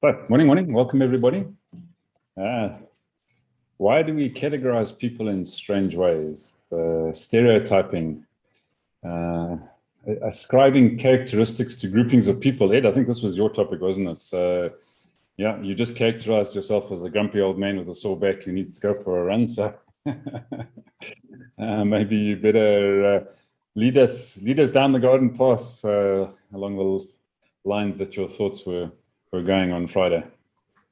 So, morning. Welcome, everybody. Why do we categorize people in strange ways? Stereotyping, ascribing characteristics to groupings of people. Ed, I think this was your topic, wasn't it? So, yeah, you just characterized yourself as a grumpy old man with a sore back who needs to go for a run. So, maybe you better lead us down the garden path along the lines that your thoughts were going on Friday.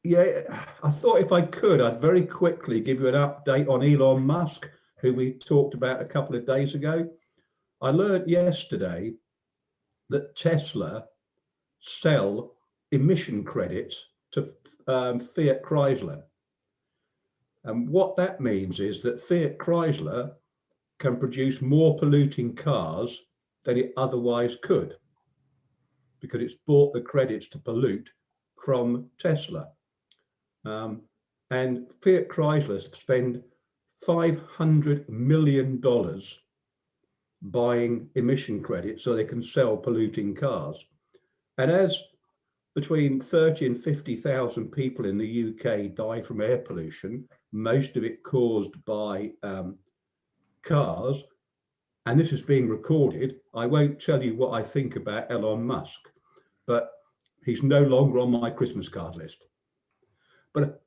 Yeah, I thought if I could, I'd very quickly give you an update on Elon Musk, who we talked about a couple of days ago. I learned yesterday that Tesla sell emission credits to Fiat Chrysler. And what that means is that Fiat Chrysler can produce more polluting cars than it otherwise could, because it's bought the credits to pollute from Tesla. And Fiat Chrysler spend $500 million buying emission credits so they can sell polluting cars. And as between 30 and 50,000 people in the UK die from air pollution, most of it caused by cars, and this is being recorded, I won't tell you what I think about Elon Musk, but he's no longer on my Christmas card list. But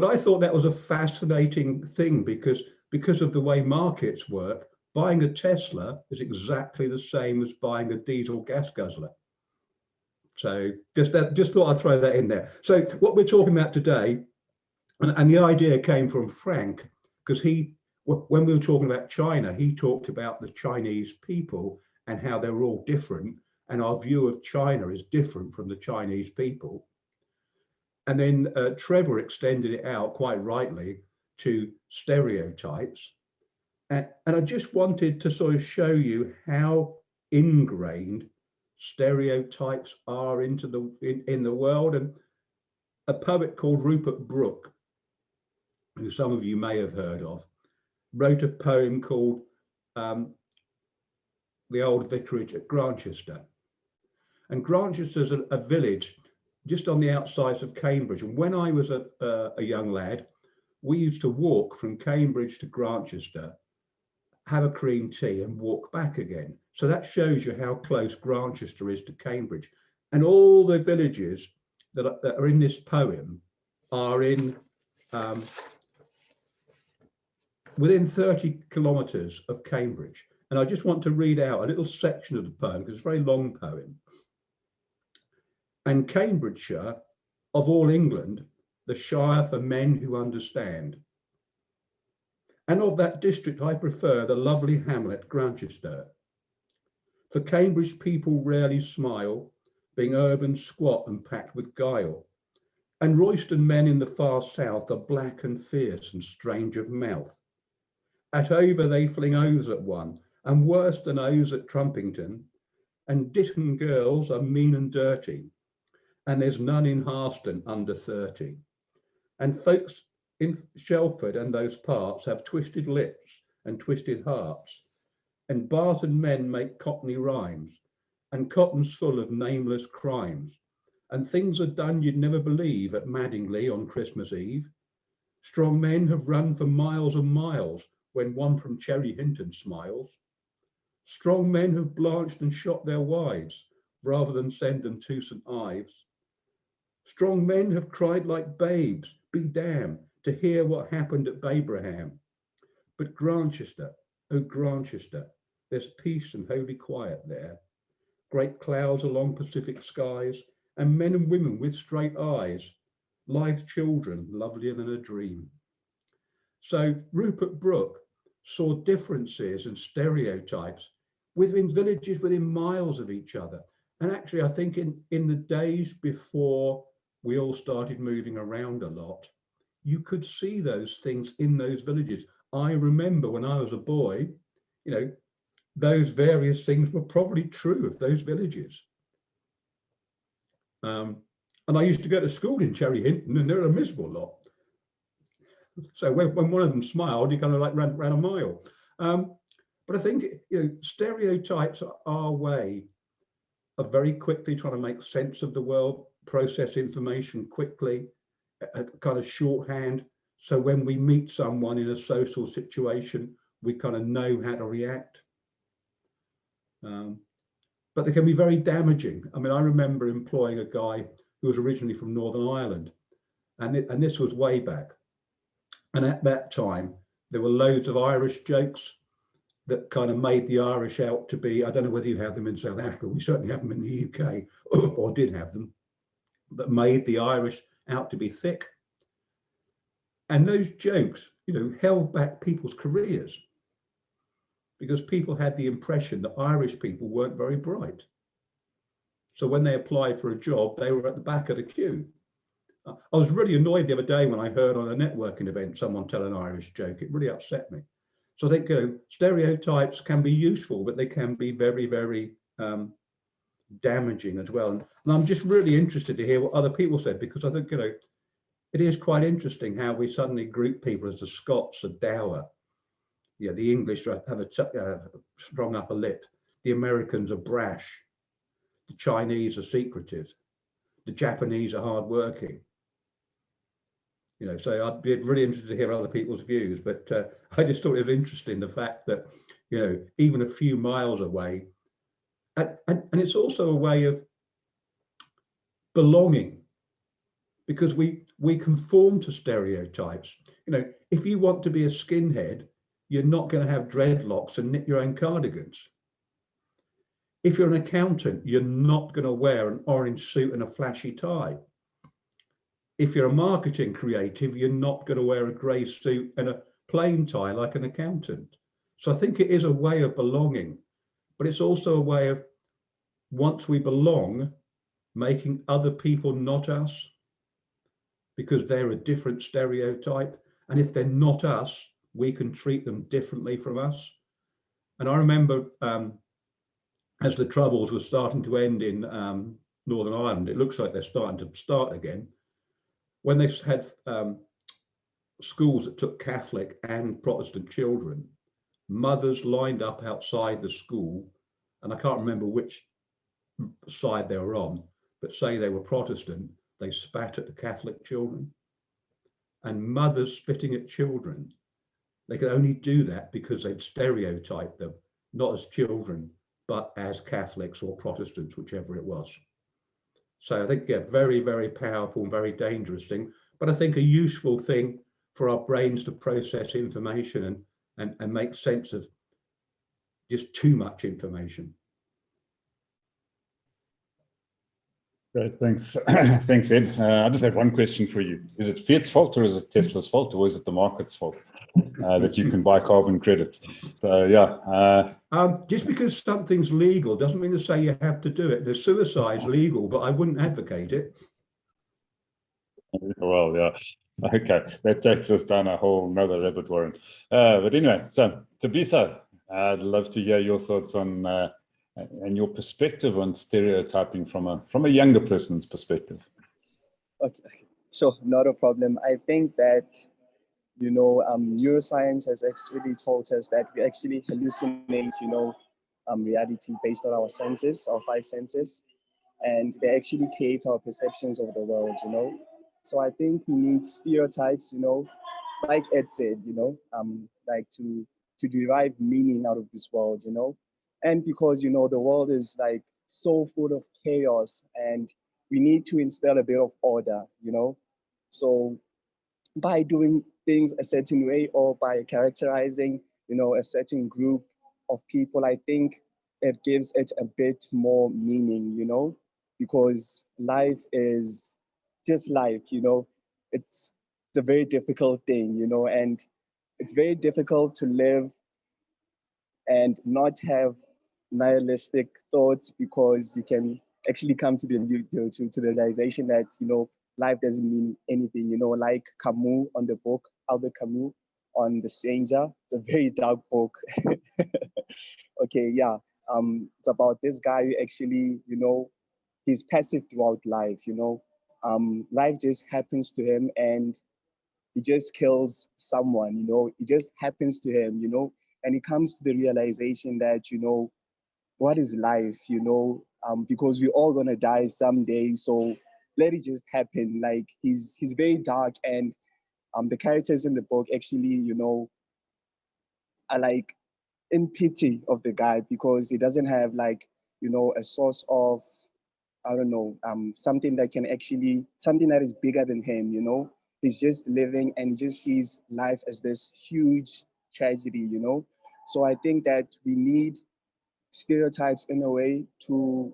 I thought that was a fascinating thing because of the way markets work. Buying a Tesla is exactly the same as buying a diesel gas guzzler. So just thought I'd throw that in there. So what we're talking about today, and the idea came from Frank, because when we were talking about China, he talked about the Chinese people and how they're all different, and our view of China is different from the Chinese people. And then Trevor extended it out quite rightly to stereotypes. And I just wanted to sort of show you how ingrained stereotypes are in the world. And a poet called Rupert Brooke, who some of you may have heard of, wrote a poem called The Old Vicarage at Grantchester. And Grantchester's a village just on the outsides of Cambridge. And when I was a young lad, we used to walk from Cambridge to Grantchester, have a cream tea and walk back again. So that shows you how close Grantchester is to Cambridge. And all the villages that are in this poem are in within 30 kilometres of Cambridge. And I just want to read out a little section of the poem, because it's a very long poem. And Cambridgeshire, of all England, the shire for men who understand. And of that district I prefer the lovely hamlet Grantchester. For Cambridge people rarely smile, being urban, squat and packed with guile. And Royston men in the far south are black and fierce and strange of mouth. At over they fling oaths at one, and worse than oaths at Trumpington. And Ditton girls are mean and dirty, and there's none in Harston under 30. And folks in Shelford and those parts have twisted lips and twisted hearts. And Barton men make Cockney rhymes, and Cotton's full of nameless crimes. And things are done you'd never believe at Madingley on Christmas Eve. Strong men have run for miles and miles when one from Cherry Hinton smiles. Strong men have blanched and shot their wives rather than send them to St. Ives. Strong men have cried like babes, be damned, to hear what happened at Babraham. But Grantchester, oh Grantchester, there's peace and holy quiet there. Great clouds along Pacific skies, and men and women with straight eyes, live children lovelier than a dream. So Rupert Brooke saw differences and stereotypes within villages within miles of each other. And actually, I think in the days before we all started moving around a lot, you could see those things in those villages. I remember when I was a boy, those various things were probably true of those villages. And I used to go to school in Cherry Hinton, and they're a miserable lot. So when one of them smiled, you kind of like ran a mile. But I think stereotypes are our way are very quickly trying to make sense of the world, process information quickly, a kind of shorthand. So when we meet someone in a social situation, we kind of know how to react. But they can be very damaging. I mean, I remember employing a guy who was originally from Northern Ireland, and this was way back. And at that time, there were loads of Irish jokes that kind of made the Irish out to be, I don't know whether you have them in South Africa, we certainly have them in the UK, or did have them, that made the Irish out to be thick. And those jokes, you know, held back people's careers because people had the impression that Irish people weren't very bright. So when they applied for a job, they were at the back of the queue. I was really annoyed the other day when I heard on a networking event someone tell an Irish joke. It really upset me. So I think, you know, stereotypes can be useful, but they can be very, very damaging as well. And I'm just really interested to hear what other people said, because I think, you know, it is quite interesting how we suddenly group people as the Scots are dour. Yeah, the English have a strong upper lip. The Americans are brash. The Chinese are secretive. The Japanese are hardworking. You know, so I'd be really interested to hear other people's views. But I just thought it was interesting, the fact that, you know, even a few miles away, and it's also a way of belonging, because we conform to stereotypes. You know, if you want to be a skinhead, you're not going to have dreadlocks and knit your own cardigans. If you're an accountant, you're not going to wear an orange suit and a flashy tie. If you're a marketing creative, you're not going to wear a grey suit and a plain tie like an accountant. So I think it is a way of belonging, but it's also a way of, once we belong, making other people not us, because they're a different stereotype. And if they're not us, we can treat them differently from us. And I remember as the Troubles were starting to end in Northern Ireland, it looks like they're starting to start again, when they had schools that took Catholic and Protestant children, mothers lined up outside the school, and I can't remember which side they were on, but say they were Protestant, they spat at the Catholic children. And mothers spitting at children, they could only do that because they'd stereotyped them, not as children, but as Catholics or Protestants, whichever it was. So I think, yeah, very, very powerful and very dangerous thing, but I think a useful thing for our brains to process information and make sense of just too much information. Great, thanks. Thanks, Ed. I just have one question for you. Is it Fiat's fault, or is it Tesla's fault, or is it the market's fault that you can buy carbon credits? So, yeah. Just because something's legal doesn't mean to say you have to do it. The suicide's legal, but I wouldn't advocate it. Well, yeah. Okay, that takes us down a whole nother rabbit warren. But anyway, so Tabitha, I'd love to hear your thoughts on and your perspective on stereotyping from a younger person's perspective. Okay, sure, not a problem. I think that, you know, neuroscience has actually told us that we actually hallucinate, you know, reality based on our senses, our five senses, and they actually create our perceptions of the world, you know. So I think we need stereotypes, you know, like Ed said, you know, like to derive meaning out of this world, you know. And because, you know, the world is like so full of chaos, and we need to instill a bit of order, you know. So by doing things a certain way, or by characterizing, you know, a certain group of people, I think it gives it a bit more meaning, you know, because life is just life, you know. It's a very difficult thing, you know, and it's very difficult to live and not have nihilistic thoughts, because you can actually come to the realization that, you know, life doesn't mean anything, you know, like Camus on the book, Albert Camus on The Stranger. It's a very dark book. Okay, yeah. It's about this guy who actually, you know, he's passive throughout life, you know. Life just happens to him, and he just kills someone, you know. It just happens to him, you know. And he comes to the realization that, you know, what is life, you know? because we're all gonna die someday. So let it just happen. Like he's very dark, and the characters in the book actually, you know, are like in pity of the guy because he doesn't have like, you know, a source of, I don't know, something that can actually, something that is bigger than him, you know. He's just living and he just sees life as this huge tragedy, you know. So I think that we need stereotypes in a way to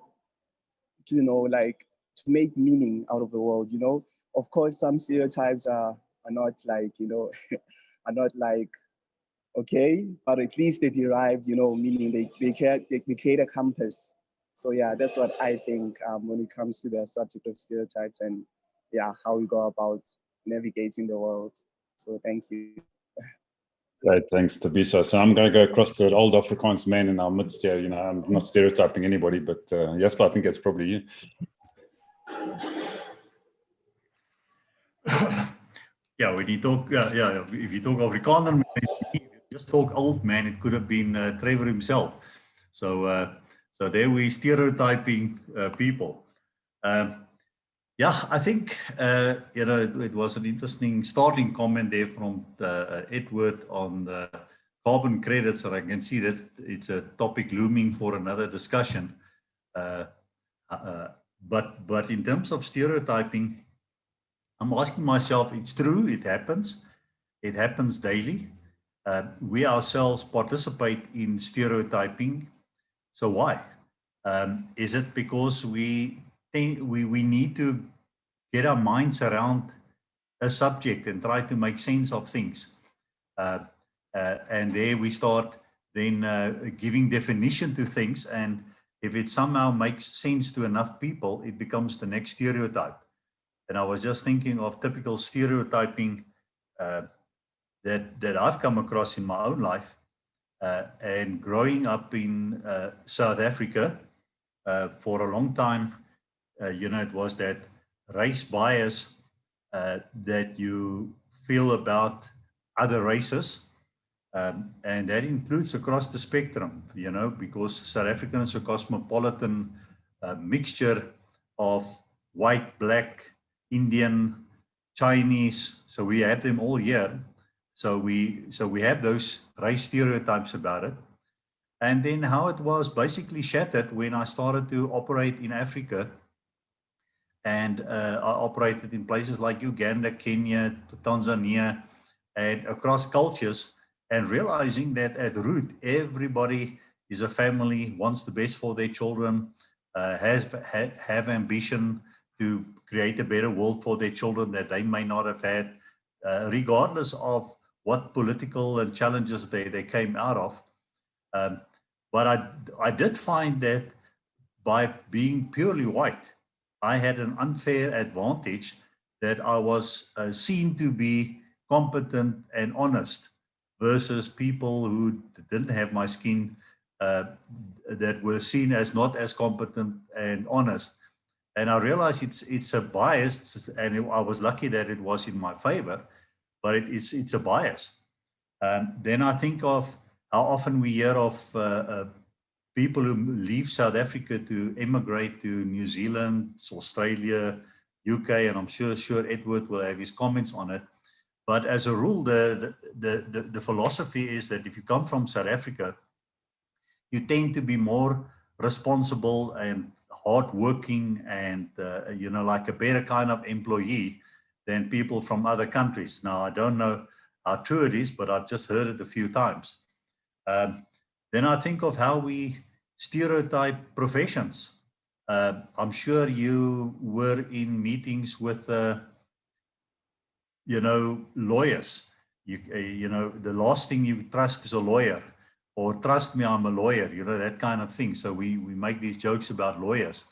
you know, like to make meaning out of the world, you know. Of course, some stereotypes are not like, you know, are not like okay, but at least they derive, you know, meaning they create a compass. So yeah, that's what I think when it comes to the subject of stereotypes and yeah, how we go about navigating the world. So thank you. Great, thanks, Tabisa. So I'm going to go across to an old Afrikaans man in our midst here. You know, I'm not stereotyping anybody, but Jasper, I think it's probably you. Yeah, when you talk, if you talk Afrikaner, man, if you just talk old man, it could have been Trevor himself. So, so there we stereotyping people. Yeah, I think you know it was an interesting starting comment there from Edward on the carbon credits, and I can see that it's a topic looming for another discussion. But in terms of stereotyping, I'm asking myself, it's true, it happens daily. We ourselves participate in stereotyping. So why? Is it because we need to get our minds around a subject and try to make sense of things? And there we start then giving definition to things, and if it somehow makes sense to enough people, it becomes the next stereotype. And I was just thinking of typical stereotyping that I've come across in my own life. And growing up in South Africa for a long time, you know, it was that race bias that you feel about other races. And that includes across the spectrum, you know, because South African is a cosmopolitan mixture of white, black, Indian, Chinese, so we have them all here. So we have those race stereotypes about it. And then how it was basically shattered when I started to operate in Africa. And I operated in places like Uganda, Kenya, Tanzania, and across cultures, and realizing that at root, everybody is a family, wants the best for their children, have ambition to create a better world for their children that they may not have had, regardless of what political and challenges they came out of. But I did find that by being purely white, I had an unfair advantage that I was seen to be competent and honest versus people who didn't have my skin that were seen as not as competent and honest. And I realized it's a bias, and I was lucky that it was in my favor, but it's a bias. Then I think of how often we hear of people who leave South Africa to emigrate to New Zealand, Australia, UK, and I'm sure Edward will have his comments on it. But as a rule, the philosophy is that if you come from South Africa, you tend to be more responsible and hardworking and you know, like a better kind of employee than people from other countries. Now, I don't know how true it is, but I've just heard it a few times. Then I think of how we stereotype professions. I'm sure you were in meetings with, you know, lawyers. You know, the last thing you trust is a lawyer, or trust me, I'm a lawyer, you know, that kind of thing. So we make these jokes about lawyers.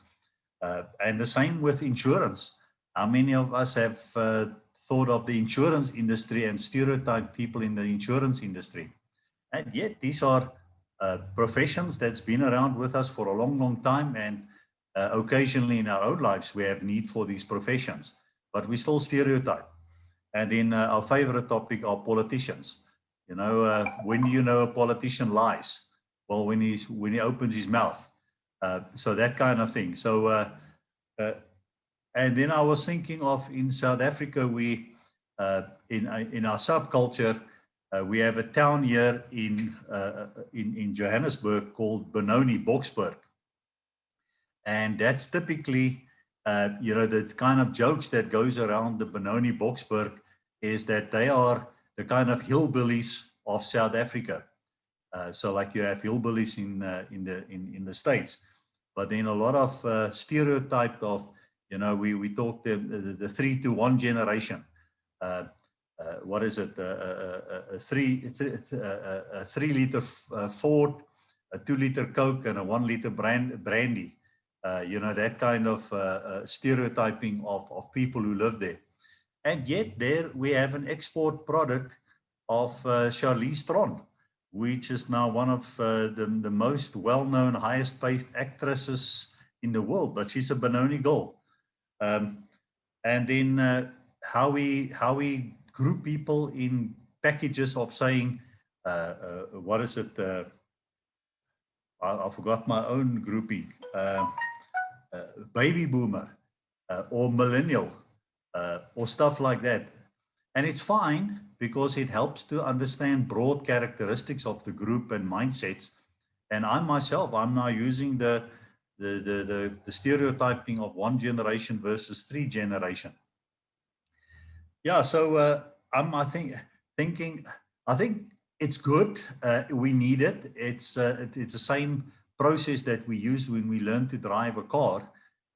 And the same with insurance. How many of us have thought of the insurance industry and stereotyped people in the insurance industry? And yet these are professions that's been around with us for a long, long time. And occasionally in our own lives, we have need for these professions, but we still stereotype. And then our favorite topic are politicians. You know, when do you know a politician lies? Well, when he opens his mouth. So that kind of thing. So, and then I was thinking of in South Africa, we, in our subculture, we have a town here in Johannesburg called Benoni, Boksburg. And that's typically, you know, the kind of jokes that goes around the Benoni, Boksburg is that they are the kind of hillbillies of South Africa. So like you have hillbillies in the States, but then a lot of stereotype of, you know, we talk the 3-to-1 generation. What is it? A 3-liter Ford, a 2-liter Coke, and a 1-liter brandy. You know, that kind of stereotyping of people who live there. And yet there we have an export product of Charlize Theron, which is now one of the most well-known, highest-paid actresses in the world, but she's a Benoni girl. And then how we group people in packages of saying, what is it? I forgot my own grouping. Baby boomer or millennial or stuff like that. And it's fine because it helps to understand broad characteristics of the group and mindsets. And I myself, I'm now using the stereotyping of 1 generation versus 3 generation. Yeah, so I think it's good. We need it. It's the same process that we use when we learn to drive a car.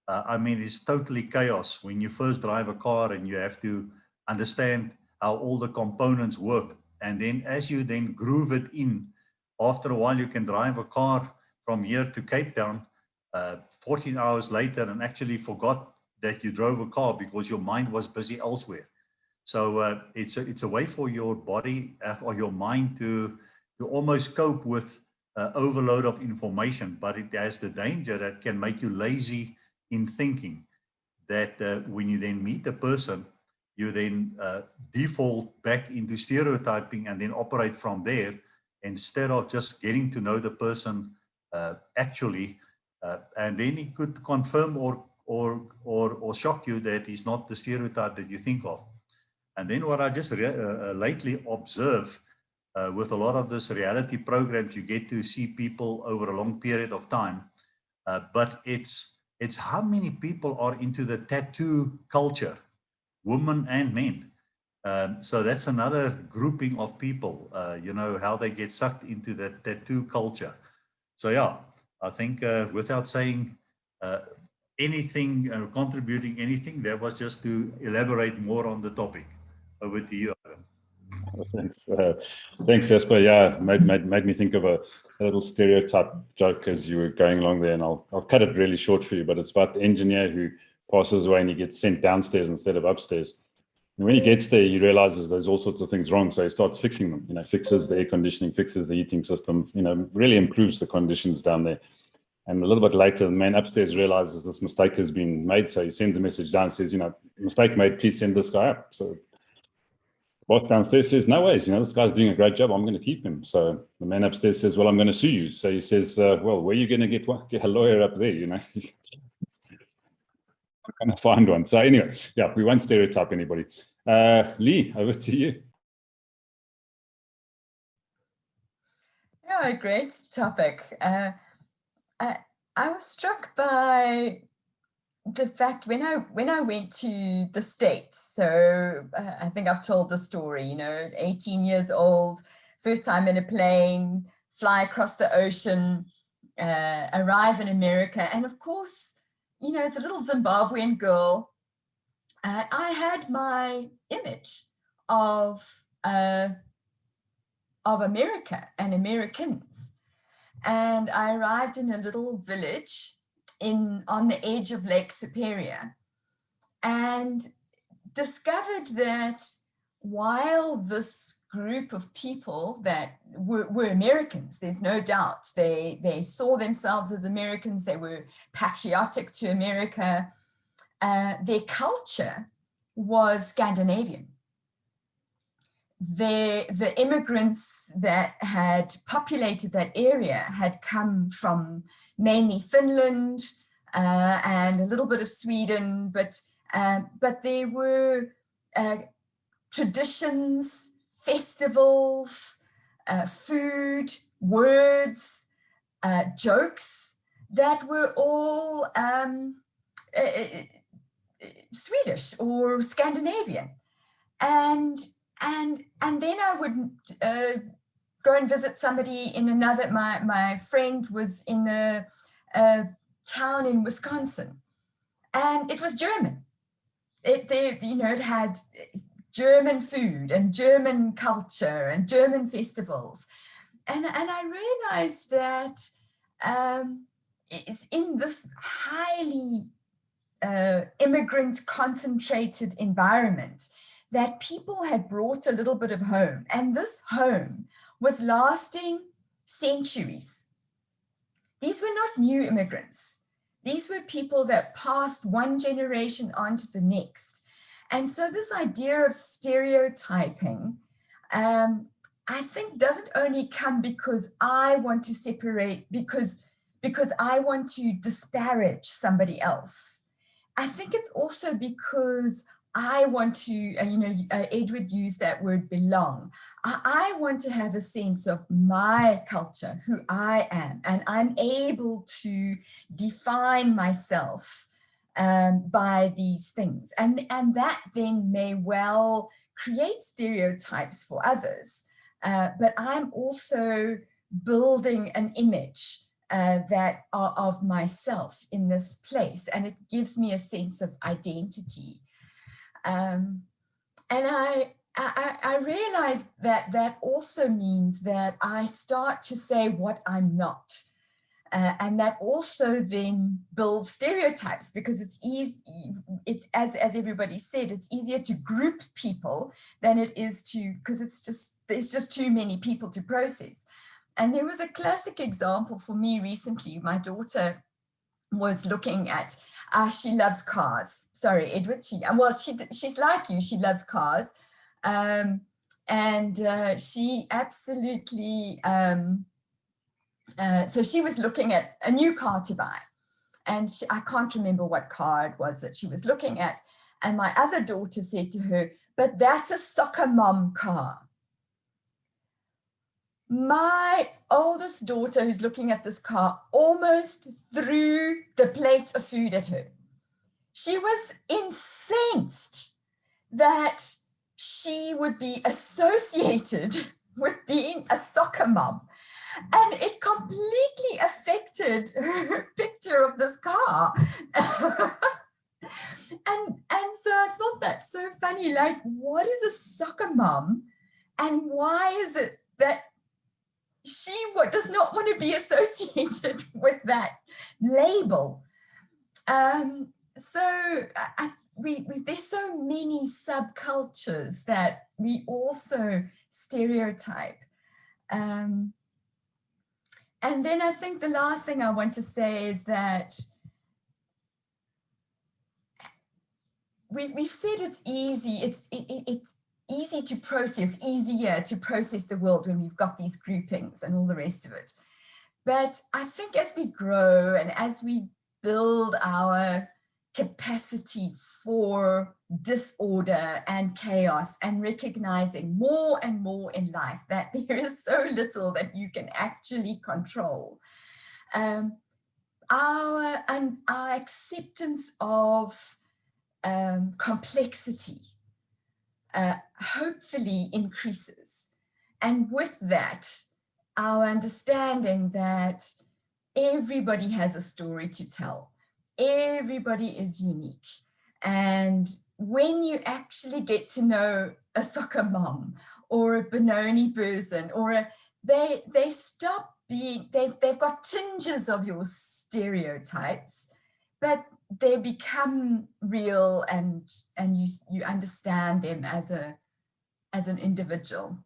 I mean, it's totally chaos when you first drive a car and you have to understand how all the components work. And then as you then groove it in, after a while, you can drive a car from here to Cape Town 14 hours later and actually forgot that you drove a car because your mind was busy elsewhere. So it's a way for your body or your mind to almost cope with overload of information, but it has the danger that can make you lazy in thinking, that when you then meet a person, you then default back into stereotyping and then operate from there instead of just getting to know the person actually, and then he could confirm or shock you that he's not the stereotype that you think of. And then what I just lately observe with a lot of this reality programs, you get to see people over a long period of time, but it's how many people are into the tattoo culture, women and men. So that's another grouping of people, you know, how they get sucked into that tattoo culture. So yeah, I think without saying anything, contributing anything, that was just to elaborate more on the topic. Over to you, Adam. Thanks, Jesper. Yeah, made me think of a little stereotype joke as you were going along there, and I'll cut it really short for you, but it's about the engineer who passes away and he gets sent downstairs instead of upstairs. And when he gets there, he realizes there's all sorts of things wrong, so he starts fixing them. You know, fixes the air conditioning, fixes the heating system. You know, really improves the conditions down there. And a little bit later, the man upstairs realizes this mistake has been made, so he sends a message down, says, you know, mistake made, please send this guy up. So boss downstairs says, no ways, you know, this guy's doing a great job, I'm going to keep him. So the man upstairs says, well, I'm going to sue you. So he says, well, where are you going to get a lawyer up there, you know? I'm going to find one. So anyway, yeah, we won't stereotype anybody. Lee, over to you. Yeah, great topic. I was struck by the fact when I went to the States, so I think I've told the story, you know, 18 years old, first time in a plane, fly across the ocean, arrive in America. And of course, you know, as a little Zimbabwean girl, I had my image of America and Americans. And I arrived in a little village on the edge of Lake Superior and discovered that while this group of people that were Americans, there's no doubt, they saw themselves as Americans, they were patriotic to America, their culture was Scandinavian. the immigrants that had populated that area had come from mainly Finland and a little bit of Sweden, but there were traditions, festivals, food, words, jokes that were all Swedish or Scandinavian. And then I would go and visit somebody in another, my friend was in a town in Wisconsin, and it was German. It had German food and German culture and German festivals. And I realized that it's in this highly immigrant concentrated environment that people had brought a little bit of home, and this home was lasting centuries. These were not new immigrants. These were people that passed one generation on to the next. And so this idea of stereotyping, I think doesn't only come because I want to separate, because I want to disparage somebody else. I think it's also because I want to, Edward used that word belong. I want to have a sense of my culture, who I am, and I'm able to define myself by these things. And that then may well create stereotypes for others. But I'm also building an image that of myself in this place, and it gives me a sense of identity. And I realized that also means that I start to say what I'm not. And that also then builds stereotypes, because it's easy, it's as everybody said, it's easier to group people than it is to, because there's just too many people to process. And there was a classic example for me recently. My daughter was looking at, she loves cars. Sorry, Edward. She's like you. She loves cars, and she absolutely. So she was looking at a new car to buy, and I can't remember what car it was that she was looking at. And my other daughter said to her, "But that's a soccer mom car." My oldest daughter, who's looking at this car, almost threw the plate of food at her. She was incensed that she would be associated with being a soccer mom. And it completely affected her picture of this car. and so I thought that's so funny. Like, what is a soccer mom? And why is it that she does not want to be associated with that label? So there's so many subcultures that we also stereotype. And then I think the last thing I want to say is that we've said it's easy. It's easy to process, easier to process the world when we've got these groupings and all the rest of it. But I think as we grow and as we build our capacity for disorder and chaos, and recognizing more and more in life that there is so little that you can actually control, our acceptance of complexity hopefully increases. And with that, our understanding that everybody has a story to tell. Everybody is unique. And when you actually get to know a soccer mom or a Benoni person, or they stop being, they've got tinges of your stereotypes, but they become real, and you understand them as an individual.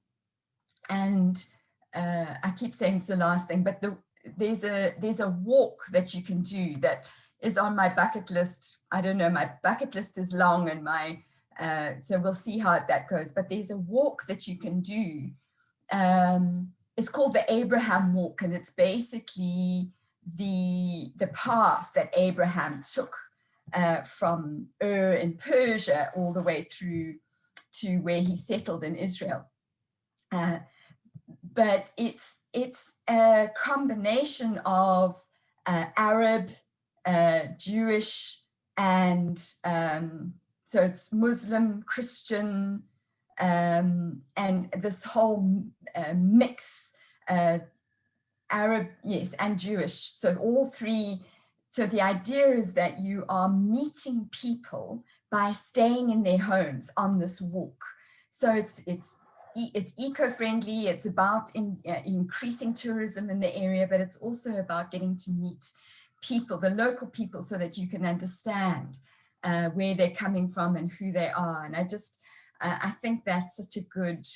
And I keep saying it's the last thing, but there's a walk that you can do that is on my bucket list. I don't know, my bucket list is long, and my So we'll see how that goes. But there's a walk that you can do. It's called the Abraham Walk, and it's basically the path that Abraham took from Ur in Persia all the way through to where he settled in Israel. But it's a combination of Arab, Jewish, and so it's Muslim, Christian, and this whole mix, Arab, yes, and Jewish. So all three. So the idea is that you are meeting people by staying in their homes on this walk. So it's eco-friendly. It's about increasing tourism in the area, but it's also about getting to meet people, the local people, so that you can understand where they're coming from and who they are. And I think that's such a good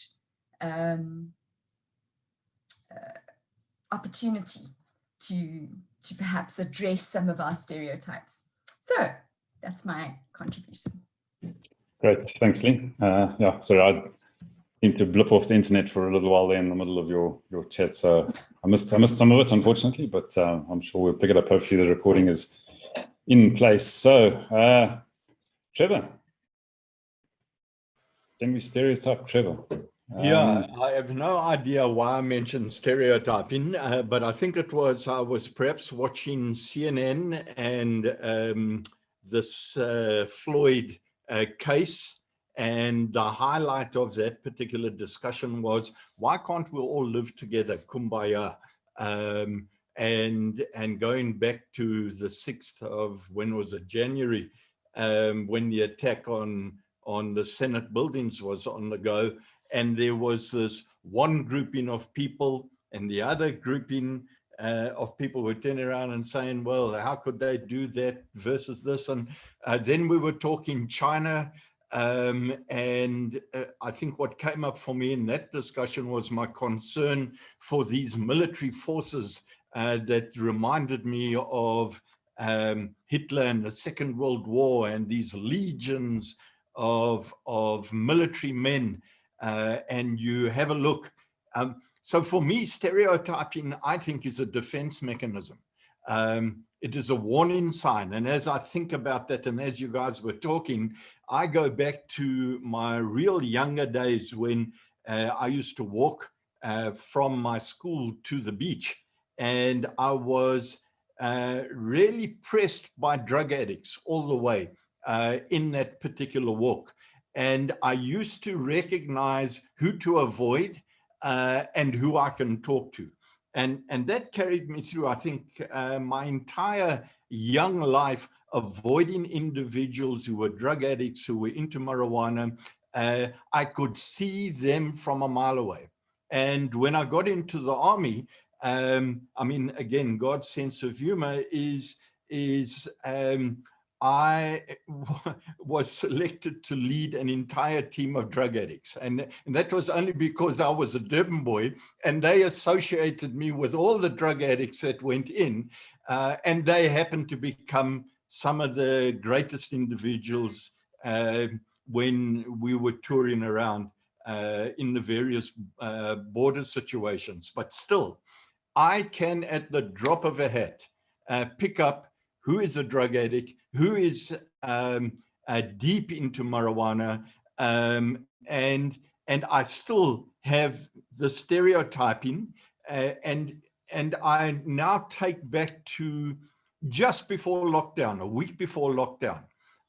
opportunity to perhaps address some of our stereotypes. So that's my contribution. Great, thanks, Lee. Yeah, sorry, I seemed to blip off the internet for a little while there in the middle of your chat, so I missed some of it, unfortunately, but I'm sure we'll pick it up. Hopefully the recording is in place. So, Trevor, can we stereotype Trevor? Yeah, I have no idea why I mentioned stereotyping, but I think I was perhaps watching CNN and this Floyd case, and the highlight of that particular discussion was, why can't we all live together, kumbaya? And going back to the 6th of, when was it, January, when the attack on the Senate buildings was on the go, and there was this one grouping of people and the other grouping of people were turning around and saying, well, how could they do that versus this? And then we were talking China. And I think what came up for me in that discussion was my concern for these military forces that reminded me of Hitler and the Second World War, and these legions of military men. And you have a look. So for me, stereotyping, I think, is a defense mechanism. It is a warning sign. And as I think about that, and as you guys were talking, I go back to my real younger days when I used to walk from my school to the beach. And I was really pressed by drug addicts all the way in that particular walk. And I used to recognize who to avoid and who I can talk to. And that carried me through, I think, my entire young life, avoiding individuals who were drug addicts, who were into marijuana. I could see them from a mile away. And when I got into the army, I mean, again, God's sense of humor is I was selected to lead an entire team of drug addicts. And that was only because I was a Durban boy, and they associated me with all the drug addicts that went in. And they happened to become some of the greatest individuals when we were touring around in the various border situations. But still, I can, at the drop of a hat, pick up who is a drug addict, who is deep into marijuana, and I still have the stereotyping, and I now take back to just before lockdown, a week before lockdown.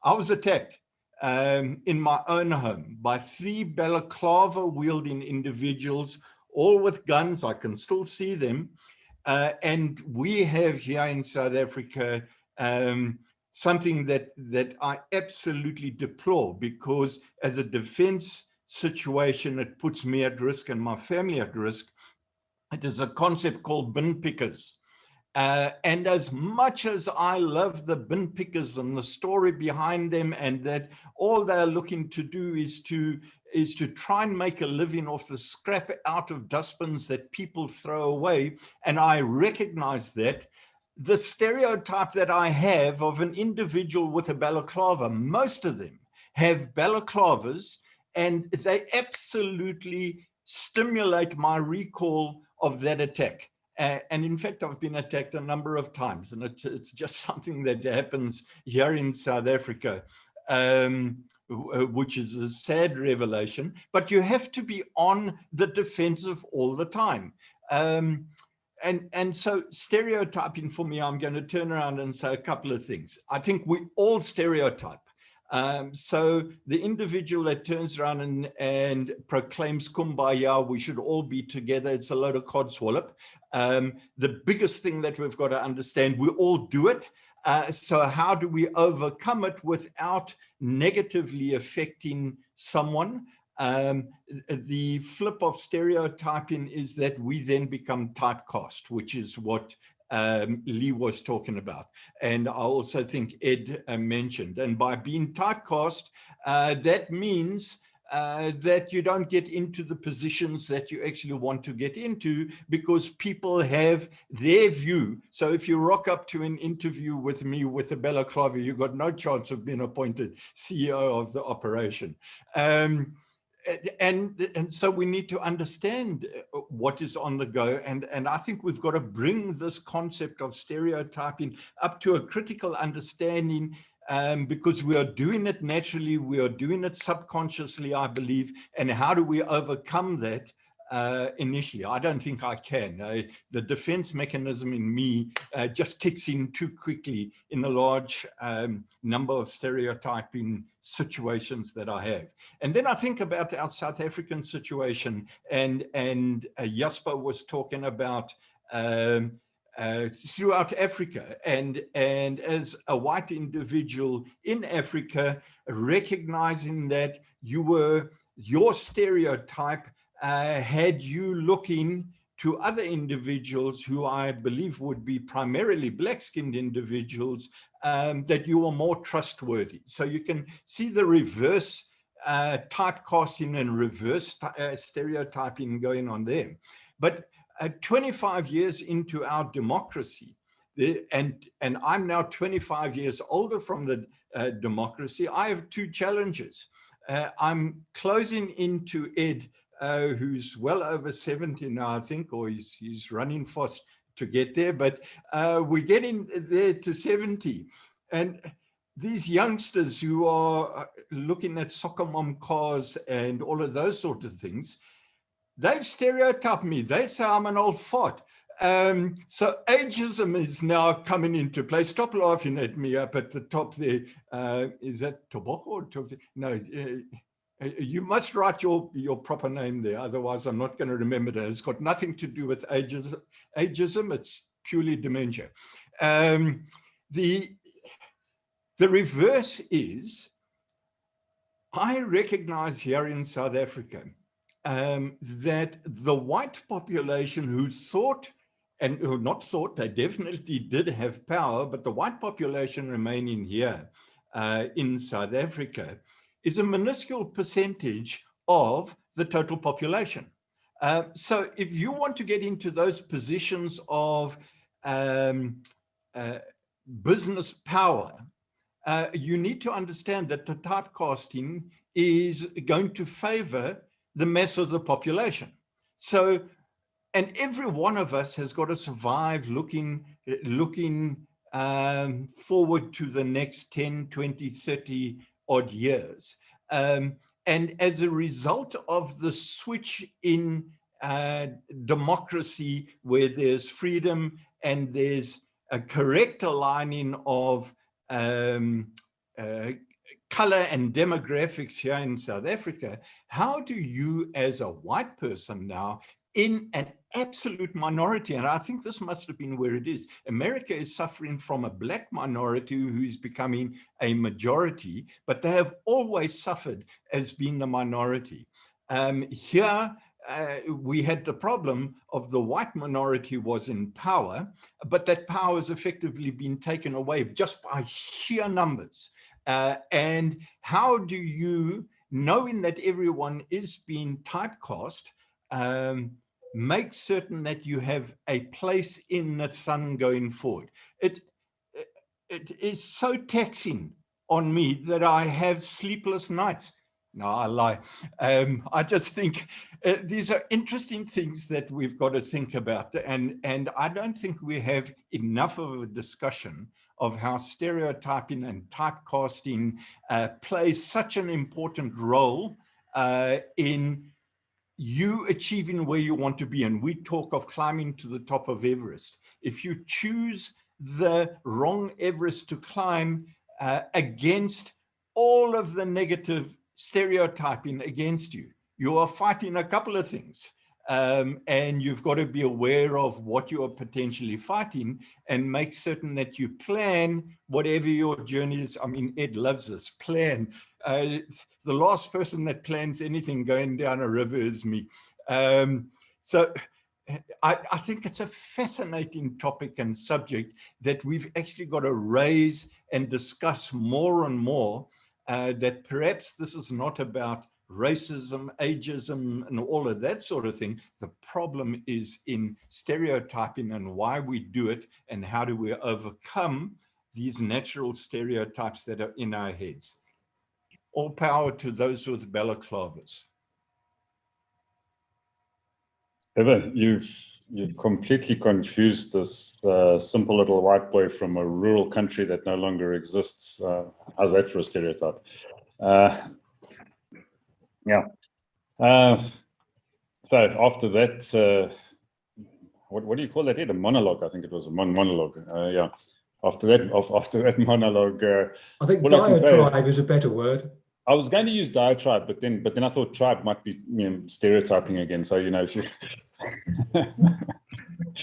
I was attacked in my own home by 3 balaclava-wielding individuals, all with guns. I can still see them. And we have here in South Africa something that I absolutely deplore, because as a defense situation, it puts me at risk and my family at risk. It is a concept called bin pickers. And as much as I love the bin pickers and the story behind them, and that all they're looking to do is to try and make a living off the scrap out of dustbins that people throw away, and I recognize that, the stereotype that I have of an individual with a balaclava, most of them have balaclavas, and they absolutely stimulate my recall of that attack. And in fact, I've been attacked a number of times, and it's just something that happens here in South Africa, which is a sad revelation. But you have to be on the defensive all the time. And so stereotyping for me, I'm going to turn around and say a couple of things. I think we all stereotype. So the individual that turns around and proclaims kumbaya, we should all be together, it's a load of codswallop. The biggest thing that we've got to understand, we all do it. So how do we overcome it without negatively affecting someone? The flip of stereotyping is that we then become typecast, which is what Lee was talking about. And I also think Ed mentioned. And by being typecast, that means that you don't get into the positions that you actually want to get into, because people have their view. So if you rock up to an interview with me with a balaclava, you've got no chance of being appointed CEO of the operation. And so we need to understand what is on the go. And I think we've got to bring this concept of stereotyping up to a critical understanding, because we are doing it naturally, we are doing it subconsciously, I believe. And how do we overcome that initially? I don't think I can. The defense mechanism in me just kicks in too quickly in the large number of stereotyping situations that I have. And then I think about our South African situation, and Jasper was talking about throughout Africa, and as a white individual in Africa, recognizing that your stereotype had you looking to other individuals who I believe would be primarily black-skinned individuals, that you are more trustworthy. So you can see the reverse typecasting and reverse stereotyping going on there. But 25 years into our democracy, and I'm now 25 years older from the democracy, I have two challenges. I'm closing into Ed, who's well over 70 now, I think, or he's running fast to get there, but we're getting there to 70. And these youngsters who are looking at soccer mom cars and all of those sort of things, they've stereotyped me. They say I'm an old fart. So ageism is now coming into play. Stop laughing at me up at the top there. Is that tobacco or tobacco? No, you must write your proper name there. Otherwise, I'm not going to remember that. It's got nothing to do with ageism. It's purely dementia. The reverse is, I recognize here in South Africa that the white population who thought, and who not thought, they definitely did have power, but the white population remaining here in South Africa is a minuscule percentage of the total population. So if you want to get into those positions of business power, you need to understand that the typecasting is going to favor the mass of the population. So, and every one of us has got to survive looking forward to the next 10, 20, 30 odd years. And as a result of the switch in democracy, where there's freedom and there's a correct aligning of color and demographics here in South Africa, how do you as a white person now, in an absolute minority, and I think this must have been where it is, America is suffering from a black minority who's becoming a majority, but they have always suffered as being the minority. Here, we had the problem of the white minority was in power, but that power has effectively been taken away just by sheer numbers. And how do you, knowing that everyone is being typecast, make certain that you have a place in the sun going forward? It is so taxing on me that I have sleepless nights. No, I lie. I just think these are interesting things that we've got to think about. And I don't think we have enough of a discussion of how stereotyping and typecasting plays such an important role in you achieving where you want to be. And we talk of climbing to the top of Everest. If you choose the wrong Everest to climb against all of the negative stereotyping against you, you are fighting a couple of things. And you've got to be aware of what you are potentially fighting and make certain that you plan whatever your journey is. I mean, Ed loves this, plan. The last person that plans anything going down a river is me. So I think it's a fascinating topic and subject that we've actually got to raise and discuss more and more, that perhaps this is not about racism, ageism, and all of that sort of thing. The problem is in stereotyping and why we do it and how do we overcome these natural stereotypes that are in our heads. All power to those with balaclavas. Evan, you've completely confused this simple little white boy from a rural country that no longer exists. How's that for a stereotype? Yeah. So after that, what do you call that? A monologue? I think it was a monologue. Yeah. After that monologue, I think diatribe is a better word. I was going to use diatribe, but then I thought tribe might be stereotyping again. So if you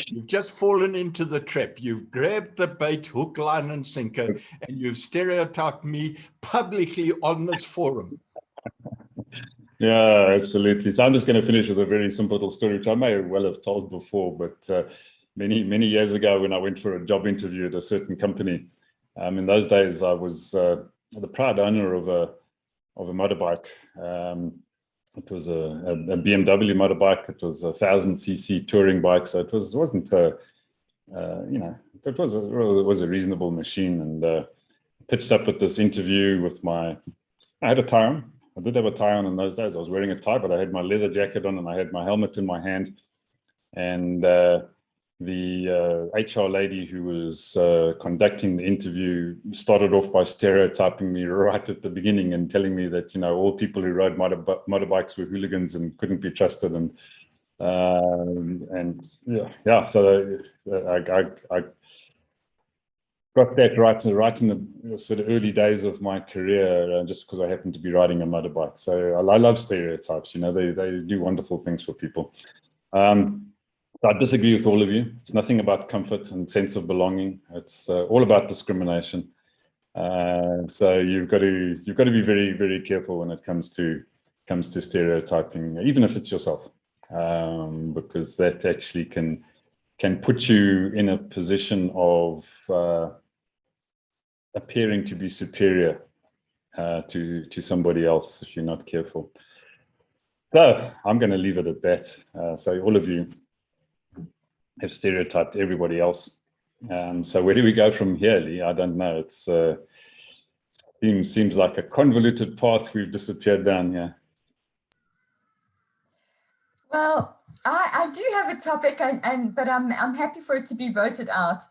you've just fallen into the trap. You've grabbed the bait, hook, line, and sinker, and you've stereotyped me publicly on this forum. Yeah, absolutely. So I'm just going to finish with a very simple little story, which I may well have told before, but many years ago when I went for a job interview at a certain company, in those days I was the proud owner of a motorbike. It was a BMW motorbike. It was a 1000cc touring bike, so it wasn't it was a reasonable machine. And pitched up at this interview with I had a tie on. I did have a tie on in those days. I was wearing a tie, but I had my leather jacket on and I had my helmet in my hand. And the HR lady who was conducting the interview started off by stereotyping me right at the beginning and telling me that, all people who rode motorbikes were hooligans and couldn't be trusted. And so I got that right in the sort of early days of my career, just because I happened to be riding a motorbike. So I love stereotypes. They do wonderful things for people. I disagree with all of you. It's nothing about comfort and sense of belonging. It's all about discrimination. So you've got to be very, very careful when it comes to stereotyping, even if it's yourself, because that actually can put you in a position of appearing to be superior to somebody else if you're not careful. So I'm going to leave it at that. So all of you have stereotyped everybody else. So where do we go from here, Lee? I don't know. It seems like a convoluted path we've disappeared down here. Well, I do have a topic, but I'm happy for it to be voted out,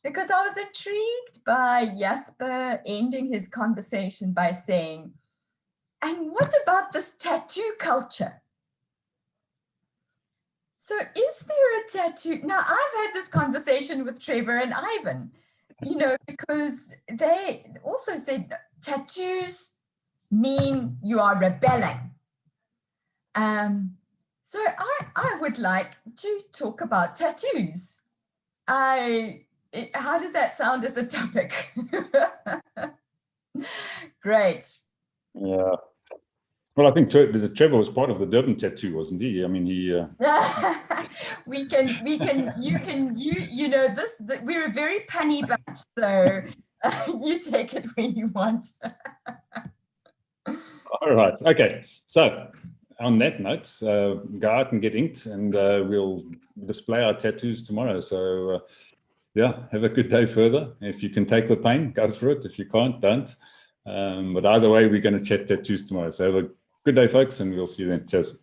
because I was intrigued by Jasper ending his conversation by saying, and what about this tattoo culture? So is there a tattoo? Now, I've had this conversation with Trevor and Ivan, because they also said tattoos mean you are rebelling. So I would like to talk about tattoos. How does that sound as a topic? Great. Yeah. Well, I think Trevor was part of the Durban tattoo, wasn't he? I mean, he. We're a very punny bunch, so you take it where you want. All right. Okay. So on that note, go out and get inked, and we'll display our tattoos tomorrow. So have a good day further. If you can take the pain, go for it. If you can't, don't. But either way, we're going to chat tattoos tomorrow. So have a good day, folks, and we'll see you then. Cheers.